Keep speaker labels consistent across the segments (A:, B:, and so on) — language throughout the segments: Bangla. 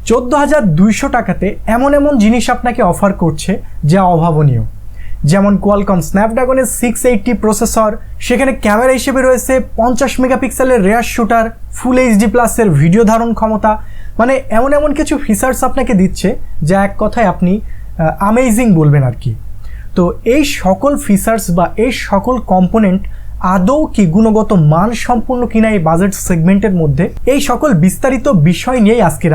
A: 14,200 টাকাতে এমন এমন জিনিস আপনাকে অফার করছে যা অভাবনীয়, যেমন কোয়ালকম স্ন্যাপড্রাগনের 680 প্রসেসর, সেখানে ক্যামেরা হিসেবে রয়েছে 50 মেগাপিক্সেলের রেয়ার শুটার, ফুল এইচডি প্লাসের ভিডিও ধারণ ক্ষমতা, মানে এমন এমন কিছু ফিচার্স আপনাকে দিচ্ছে যা এক কথায় আপনি অ্যামেজিং বলবেন আর কি। তো এই সকল ফিচার্স বা এই সকল কম্পোনেন্ট আদৌ কি গুণগত মান সম্পূর্ণ কিনা এই বাজেট সেগমেন্টের মধ্যে, এই সকল বিস্তারিত বিষয় নিয়েই আজকের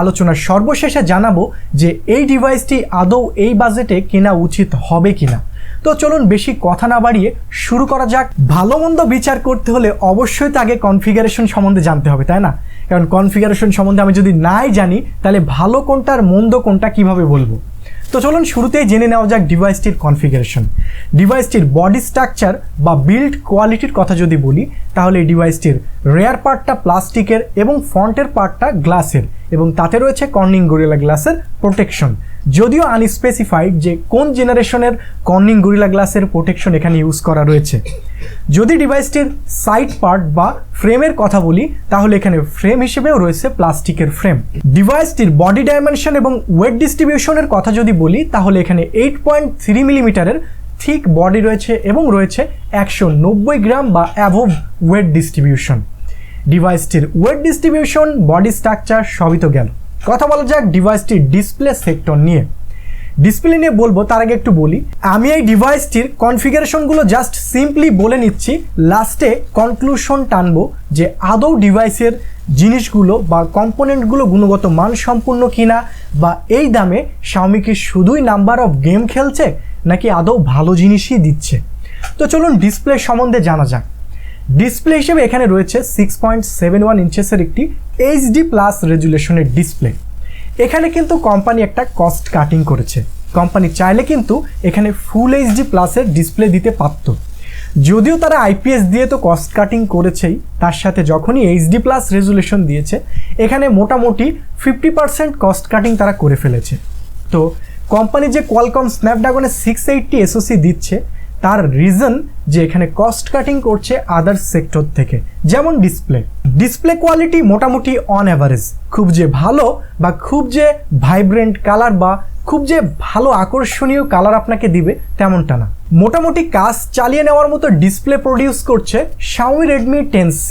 A: আলোচনার সর্বশেষে জানাবো যে এই ডিভাইসটি আদৌ এই বাজেটে কেনা উচিত হবে কিনা। তো চলুন বেশি কথা না বাড়িয়ে শুরু করা যাক। ভালো মন্দ বিচার করতে হলে অবশ্যই তো আগে কনফিগারেশন সম্বন্ধে জানতে হবে, তাই না? কারণ কনফিগারেশন সম্বন্ধে আমি যদি নাই জানি তাহলে ভালো কোনটা আর মন্দ কোনটা কিভাবে বলবো। তো চলুন শুরুতেই জেনে নেওয়া যাক ডিভাইসটির কনফিগারেশন। ডিভাইসটির বডি স্ট্রাকচার বা বিল্ড কোয়ালিটির কথা যদি বলি তাহলে এই ডিভাইসটির রেয়ার পার্টটা প্লাস্টিকের এবং ফ্রন্টের পার্টটা গ্লাসের, এবং তাতে রয়েছে কর্নিং গরিলা গ্লাসের প্রোটেকশন। যদিও আনস্পেসিফাইড যে কোন জেনারেশনের কর্নিং গরিলা গ্লাসের প্রোটেকশন এখানে ইউজ করা রয়েছে। যদি ডিভাইসটির সাইড পার্ট বা ফ্রেমের কথা বলি তাহলে এখানে ফ্রেম হিসেবেও রয়েছে প্লাস্টিকের ফ্রেম। ডিভাইসটির বডি ডাইমেনশন এবং ওয়েট ডিস্ট্রিবিউশনের কথা যদি বলি তাহলে এখানে 8.3 মিলিমিটারের থিক বডি রয়েছে এবং রয়েছে 190 গ্রাম বা অ্যাভোভ ওয়েট ডিস্ট্রিবিউশন। ডিভাইসটির ওয়েট ডিস্ট্রিবিউশন, বডি স্ট্রাকচার সবই তো গেল, কথা বলা যাক ডিভাইসটির ডিসপ্লে সেক্টর নিয়ে। ডিসপ্লে নিয়ে বলবো তার আগে একটু বলি, আমি এই ডিভাইসটির কনফিগারেশনগুলো জাস্ট সিম্পলি বলে নিচ্ছি, লাস্টে কনক্লুশন টানবো যে আদৌ ডিভাইসের জিনিসগুলো বা কম্পোনেন্টগুলো গুণগত মান সম্পূর্ণ কিনা, বা এই দামে শাওমি কি শুধুই নাম্বার অফ গেম খেলছে নাকি আদৌ ভালো জিনিসই দিচ্ছে। তো চলুন ডিসপ্লে সম্বন্ধে জানা যাক। ডিসপ্লে হিসেবে এখানে রয়েছে 6.71 ইঞ্চেসের একটি এইচডি প্লাস রেজুলেশনের ডিসপ্লে। এখানে কিন্তু কোম্পানি একটা কস্ট কাটিং করেছে। কোম্পানি চাইলে কিন্তু এখানে ফুল এইচডি প্লাসের ডিসপ্লে দিতে পারত, যদিও তারা আইপিএস দিয়ে তো কস্ট কাটিং করেছেই, তার সাথে যখনই এইচডি প্লাস রেজুলেশন দিয়েছে এখানে মোটামুটি 50% কস্ট কাটিং তারা করে ফেলেছে। তো কোম্পানি যে কোয়ালকম স্ন্যাপড্রাগনের 680 এসওসি দিচ্ছে তার রিজন যে এখানে কস্ট কাটিং করছে আদার সেক্টর থেকে, যেমন ডিসপ্লে কোয়ালিটি মোটামুটি অন অ্যাভারেজ, খুব যে ভালো বা খুব যে ভাইব্রেন্ট কালার বা খুব যে ভালো আকর্ষণীয় কালার আপনাকে দিবে তেমনটা না। মোটামুটি কাজ চালিয়ে নেওয়ার মতো ডিসপ্লে প্রডিউস করছে শাওমি রেডমি 10C।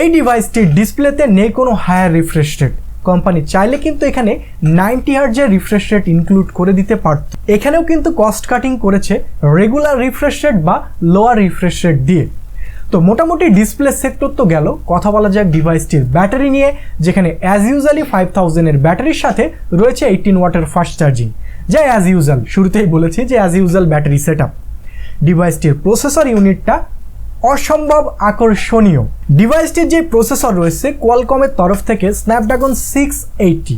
A: এই ডিভাইসটির ডিসপ্লেতে নেই কোনো হায়ার রিফ্রেশ রেট। কোম্পানি চাইলে কিন্তু এখানে 90 হার্টজের রিফ্রেশ রেট ইনক্লুড করে দিতে পারত। এখানেও কিন্তু কস্ট কাটিং করেছে রেগুলার রিফ্রেশ রেট বা লোয়ার রিফ্রেশ রেট দিয়ে। তো মোটামুটি ডিসপ্লে সেক্টর তো গেল, কথা বলা যাক ডিভাইসটির ব্যাটারি নিয়ে, যেখানে অ্যাজ ইউজুয়ালি 5000-এর ব্যাটারির সাথে রয়েছে 18 ওয়াটের ফাস্ট চার্জিং, যা অ্যাজ ইউজুয়াল শুরুতেই বলেছি যে as usual battery set up. ডিভাইসটির প্রসেসর ইউনিটটা অসম্ভব আকর্ষণীয়। ডিভাইসটির যে প্রসেসর রয়েছে কোয়ালকমের তরফ থেকে স্ন্যাপড্রাগন 680,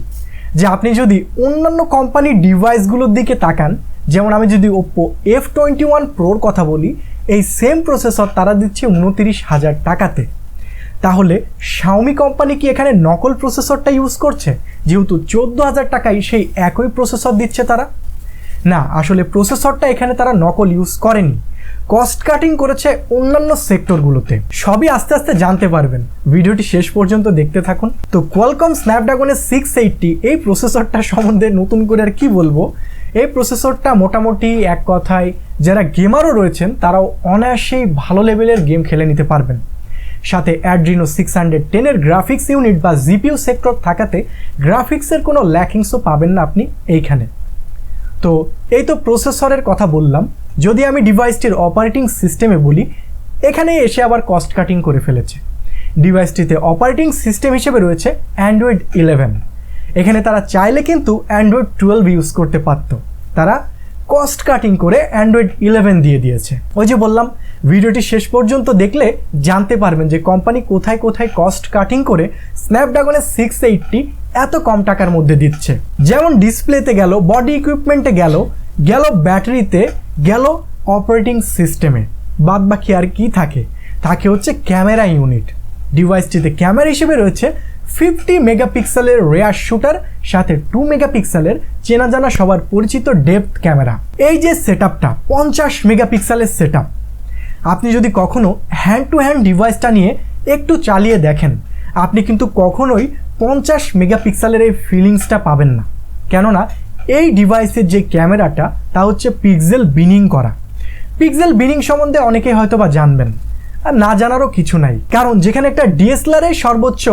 A: যে আপনি যদি অন্যান্য কোম্পানির ডিভাইসগুলোর দিকে তাকান, যেমন আমি যদি ওপ্পো F21 প্রোর কথা বলি, এই সেম প্রসেসর তারা দিচ্ছে 29,000 টাকাতে। তাহলে শাওমি কোম্পানি কি এখানে নকল প্রসেসরটা ইউজ করছে, যেহেতু 14,000 টাকায় সেই একই প্রসেসর দিচ্ছে তারা? না, আসলে প্রসেসরটা এখানে তারা নকল ইউজ করেনি, কস্ট কাটিং করেছে অন্যান্য সেক্টরগুলোতে। সবই আস্তে আস্তে জানতে পারবেন, ভিডিওটি শেষ পর্যন্ত দেখতে থাকুন। তো কোয়ালকম স্ন্যাপড্রাগনের 680 এই প্রসেসরটা সম্বন্ধে নতুন করে আর কি বলবো। এই প্রসেসরটা মোটামুটি এক কথায় যারা গেমারও রয়েছেন তারাও অনায়াসেই ভালো লেভেলের গেম খেলে নিতে পারবেন। সাথে অ্যাড্রিনো 610-এর গ্রাফিক্স ইউনিট বা জিপিইউ সেক্টর থাকাতে গ্রাফিক্সের কোনো ল্যাকিংসও পাবেন না আপনি এইখানে। তো এই তো প্রসেসরের কথা বললাম। যদি আমি ডিভাইসটির অপারেটিং সিস্টেমে বলি, এখানে এসে আবার কস্ট কাটিং করে ফেলেছে। ডিভাইসটিতে অপারেটিং সিস্টেম হিসেবে রয়েছে অ্যান্ড্রয়েড 11। এখানে তারা চাইলে কিন্তু অ্যান্ড্রয়েড 12 ইউজ করতে পারত, তারা কস্ট কাটিং করে অ্যান্ড্রয়েড 11 দিয়ে দিয়েছে। ওই যে বললাম, ভিডিওটি শেষ পর্যন্ত দেখলে জানতে পারবেন যে কোম্পানি কোথায় কোথায় কস্ট কাটিং করে স্ন্যাপড্রাগনের 680 এত কম টাকার মধ্যে দিচ্ছে। যেমন ডিসপ্লেতে গেল, বডি ইকুইপমেন্টে গেল, ব্যাটারিতে গেল, অপারেটিং সিস্টেমে, বাদ বাকি আর কি থাকে হচ্ছে ক্যামেরা ইউনিট। ডিভাইসটিতে ক্যামেরা হিসেবে রয়েছে 50 মেগাপিক্সেলের রেয়ার শুটার, সাথে 2 মেগাপিক্সেলের চেনা জানা সবার পরিচিত ডেপথ ক্যামেরা। এই যে সেটআপটা 50 মেগাপিক্সেলের সেটআপ, আপনি যদি কখনো হ্যান্ড টু হ্যান্ড ডিভাইসটা নিয়ে একটু চালিয়ে দেখেন, আপনি কিন্তু কখনোই 50 মেগাপিক্সেলের এই ফিলিংসটা পাবেন না, কেননা এই ডিভাইসের যে ক্যামেরাটা তা হচ্ছে পিক্সেল বিনিং করা। পিক্সেল বিনিং সম্বন্ধে অনেকেই হয়তো বা জানবেন, আর না জানারও কিছু নাই, কারণ যেখানে একটা ডিএসএলআর এর সর্বোচ্চ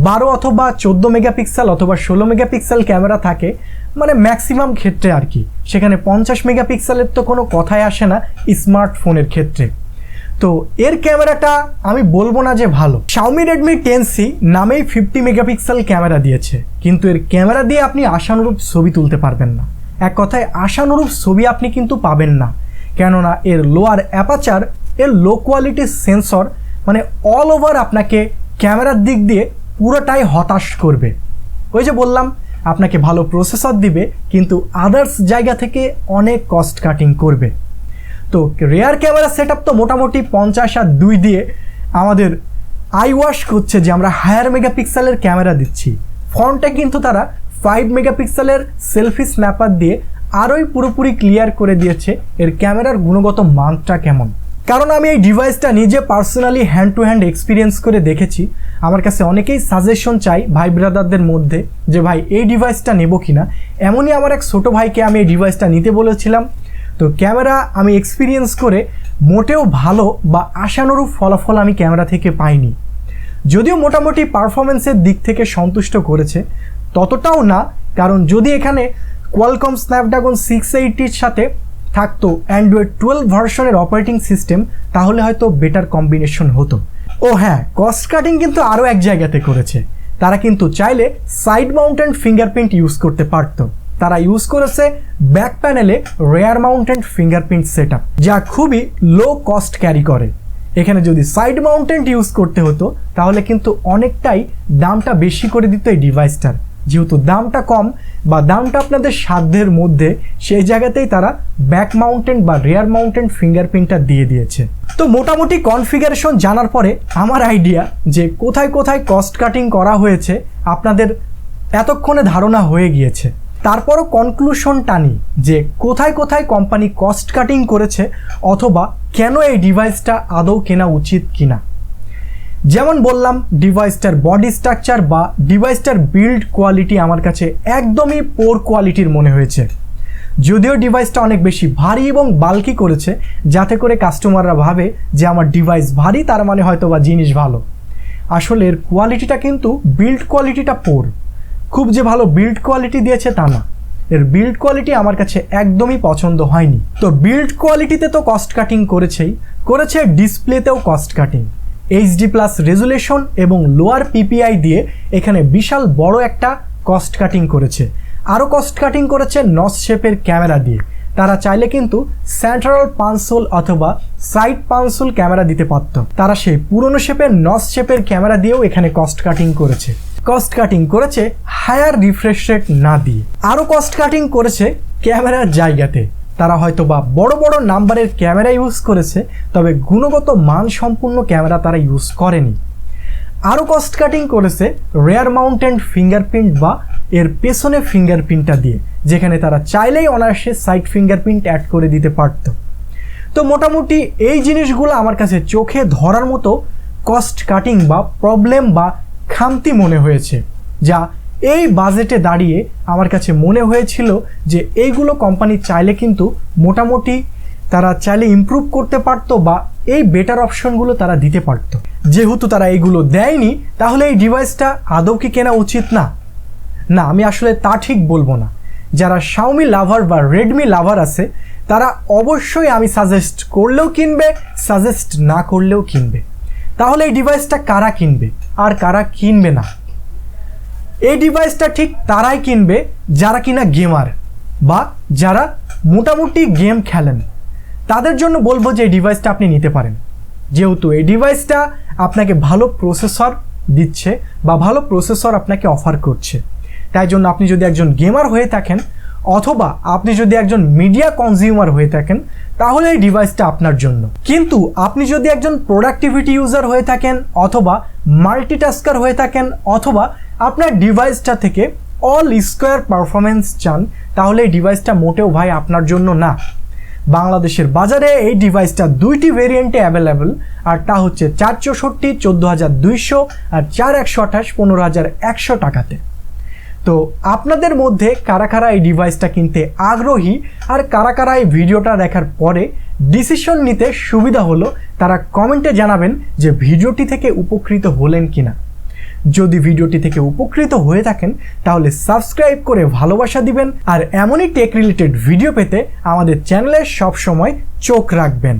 A: 12 অথবা 14 মেগাপিক্সেল অথবা 16 মেগাপিক্সেল ক্যামেরা থাকে, মানে ম্যাক্সিমাম ক্ষেত্রে আর কি, সেখানে 50 মেগাপিক্সেলের তো কোনো কথাই আসে না স্মার্টফোনের ক্ষেত্রে। তো এর ক্যামেরাটা আমি বলবো না যে ভালো। Xiaomi Redmi 10C নামেই 50 মেগাপিক্সেল ক্যামেরা দিয়েছে, কিন্তু এর ক্যামেরা দিয়ে আপনি আশানুরূপ ছবি তুলতে পারবেন না। এক কথায় আশানুরূপ ছবি আপনি কিন্তু পাবেন না, কেননা এর লোয়ার অ্যাপাচার, এর লো কোয়ালিটির সেন্সর, মানে অল ওভার আপনাকে ক্যামেরার দিক দিয়ে পুরোটাই হতাশ করবে। ওই যে বললাম আপনাকে ভালো প্রসেসর দিবে, কিন্তু আদার্স জায়গা থেকে অনেক কস্ট কাটিং করবে। তো রেয়ার ক্যামেরা সেটআপ তো মোটামুটি 50 আর 2 দিয়ে আমাদের আই ওয়াশ করছে যে আমরা হায়ার মেগাপিক্সেলের ক্যামেরা দিচ্ছি। ফ্রন্টে কিন্তু তারা 5 মেগাপিক্সেলের সেলফি স্ন্যাপার দিয়ে আরোই পুরোপুরি ক্লিয়ার করে দিয়েছে এর ক্যামেরার গুণগত মানটা কেমন। কারণ আমি এই ডিভাইসটা নিজে personally hand to hand experience করে দেখেছি। আমার কাছে অনেকেই সাজেশন চাই ভাই ব্রাদারদের মধ্যে যে ভাই এই ডিভাইসটা নেব কিনা। এমনই আমার এক ছোটো ভাইকে আমি এই ডিভাইসটা নিতে বলেছিলাম। তো ক্যামেরা আমি এক্সপিরিয়েন্স করে মোটেও ভালো বা আশানুরূপ ফলাফল আমি ক্যামেরা থেকে পাইনি। যদিও মোটামুটি পারফরমেন্সের দিক থেকে সন্তুষ্ট করেছে, ততটাও না, কারণ যদি এখানে কোয়ালকম স্ন্যাপড্রাগন 680-র সাথে থাকতো অ্যান্ড্রয়েড 12 ভার্সনের অপারেটিং সিস্টেম, তাহলে হয়তো বেটার কম্বিনেশন হতো। ও হ্যাঁ, কস্ট কাটিং কিন্তু আরও এক জায়গাতে করেছে। তারা কিন্তু চাইলে সাইড মাউন্টেড ফিঙ্গারপ্রিন্ট ইউজ করতে পারত। তারা ইউজ করেছে ব্যাক প্যানেলে রেয়ার মাউন্টেড ফিঙ্গারপ্রিন্ট সেটআপ, যা খুবই লো কস্ট ক্যারি করে। এখানে যদি সাইড মাউন্টেড ইউজ করতে হতো তাহলে কিন্তু অনেকটাই দামটা বেশি করে দিত এই ডিভাইসটার। যেহেতু দামটা কম বা দামটা আপনাদের সাধ্যের মধ্যে, সেই জায়গাতেই তারা ব্যাক মাউন্টেড বা রেয়ার মাউন্টেড ফিঙ্গারপ্রিন্টটা দিয়ে দিয়েছে। তো মোটামুটি কনফিগারেশন জানার পরে আমার আইডিয়া যে কোথায় কোথায় কস্ট কাটিং করা হয়েছে আপনাদের এতক্ষণে ধারণা হয়ে গিয়েছে। তারপরও কনক্লুশন টানি যে কোথায় কোথায় কোম্পানি কস্ট কাটিং করেছে, অথবা কেন এই ডিভাইসটা আদৌ কেনা উচিত কিনা। যেমন বললাম, ডিভাইসটার বডি স্ট্রাকচার বা ডিভাইসটার বিল্ড কোয়ালিটি আমার কাছে একদমই পোর কোয়ালিটির মনে হয়েছে। যদিও ডিভাইসটা অনেক বেশি ভারী এবং বাল্কি করেছে, যাতে করে কাস্টমাররা ভাবে যে আমার ডিভাইস ভারী, তার মানে হয়তো বা জিনিস ভালো। আসলে এর কোয়ালিটিটা কিন্তু বিল্ড কোয়ালিটিটা পোর। খুব যে ভালো বিল্ড কোয়ালিটি দিয়েছে তা না, এর বিল্ড কোয়ালিটি আমার কাছে একদমই পছন্দ হয়নি। তো বিল্ড কোয়ালিটিতে তো কস্ট কাটিং করেছে ডিসপ্লেতেও কস্ট কাটিং। HD+ রেজুলেশন এবং লোয়ার PPI দিয়ে এখানে বিশাল বড় একটা কস্ট কাটিং করেছে। আরও কস্ট কাটিং করেছে নচ শেপের ক্যামেরা দিয়ে। তারা চাইলে কিন্তু সেন্ট্রাল পাঁচশোল অথবা সাইড পাঁচশোল ক্যামেরা দিতে পারত। তারা সেই পুরনো শেপের নচ শেপের ক্যামেরা দিয়েও এখানে কস্ট কাটিং করেছে হায়ার রিফ্রেশ রেট না দিয়ে। আরও কস্ট কাটিং করেছে ক্যামেরার জায়গাতে। তারা হয়তো বা বড় বড় নাম্বারের ক্যামেরা ইউজ করেছে, তবে গুণগত মান সম্পূর্ণ ক্যামেরা তারা ইউজ করেনি। আরও কস্ট কাটিং করেছে রেয়ার মাউন্টেড ফিঙ্গারপ্রিন্ট বা এর পেছনে ফিঙ্গারপ্রিন্টটা দিয়ে, যেখানে তারা চাইলেই অনায়াসে সাইড ফিঙ্গারপ্রিন্ট অ্যাড করে দিতে পারত। তো মোটামুটি এই জিনিসগুলো আমার কাছে চোখে ধরার মতো কস্ট কাটিং বা প্রবলেম বা খামতি মনে হয়েছে, যা এই বাজেটে দাঁড়িয়ে আমার কাছে মনে হয়েছিল যে এইগুলো কোম্পানি চাইলে কিন্তু মোটামুটি তারা চাইলে ইমপ্রুভ করতে পারতো বা এই বেটার অপশনগুলো তারা দিতে পারতো। যেহেতু তারা এইগুলো দেয়নি, তাহলে এই ডিভাইসটা আদৌ কি কেনা উচিত না? না, আমি আসলে তা ঠিক বলবো না। যারা Xiaomi লাভার বা Redmi লাভার আছে, তারা অবশ্যই আমি সাজেস্ট করলেও কিনবে, সাজেস্ট না করলেও কিনবে। তাহলে এই ডিভাইসটা কারা কিনবে আর কারা কিনবে না? এই ডিভাইসটা ঠিক তারাই কিনবে যারা কিনা গেমার বা যারা মোটামুটি গেম খেলেন। তাদের জন্য বলবো যে এই ডিভাইসটা আপনি নিতে পারেন, যেহেতু এই ডিভাইসটা আপনাকে ভালো প্রসেসর দিচ্ছে বা ভালো প্রসেসর আপনাকে অফার করছে। তাই জন্য আপনি যদি একজন গেমার হয়ে থাকেন অথবা আপনি যদি একজন মিডিয়া কনজিউমার হয়ে থাকেন, তাহলে এই ডিভাইসটা আপনার জন্য। কিন্তু আপনি যদি একজন প্রোডাক্টিভিটি ইউজার হয়ে থাকেন অথবা মাল্টিটাস্কার হয়ে থাকেন অথবা আপনার ডিভাইসটা থেকে অল স্কোয়ার পারফরমেন্স চান, তাহলে এই ডিভাইসটা মোটেও ভাই আপনার জন্য না। বাংলাদেশের বাজারে এই ডিভাইসটা দুইটি ভেরিয়েন্টে অ্যাভেলেবল, আর তা হচ্ছে 464 14,200 আর 4128 15,100 টাকাতে। তো আপনাদের মধ্যে কারা কারা এই ডিভাইসটা কিনতে আগ্রহী আর কারা কারা এই ভিডিওটা দেখার পরে ডিসিশন নিতে সুবিধা হলো, তারা কমেন্টে জানাবেন যে ভিডিওটি থেকে উপকৃত হলেন কিনা। যদি ভিডিওটি থেকে উপকৃত হয়ে থাকেন তাহলে সাবস্ক্রাইব করে ভালোবাসা দিবেন, আর এমনই টেক রিলেটেড ভিডিও পেতে আমাদের চ্যানেলে সবসময় চোখ রাখবেন।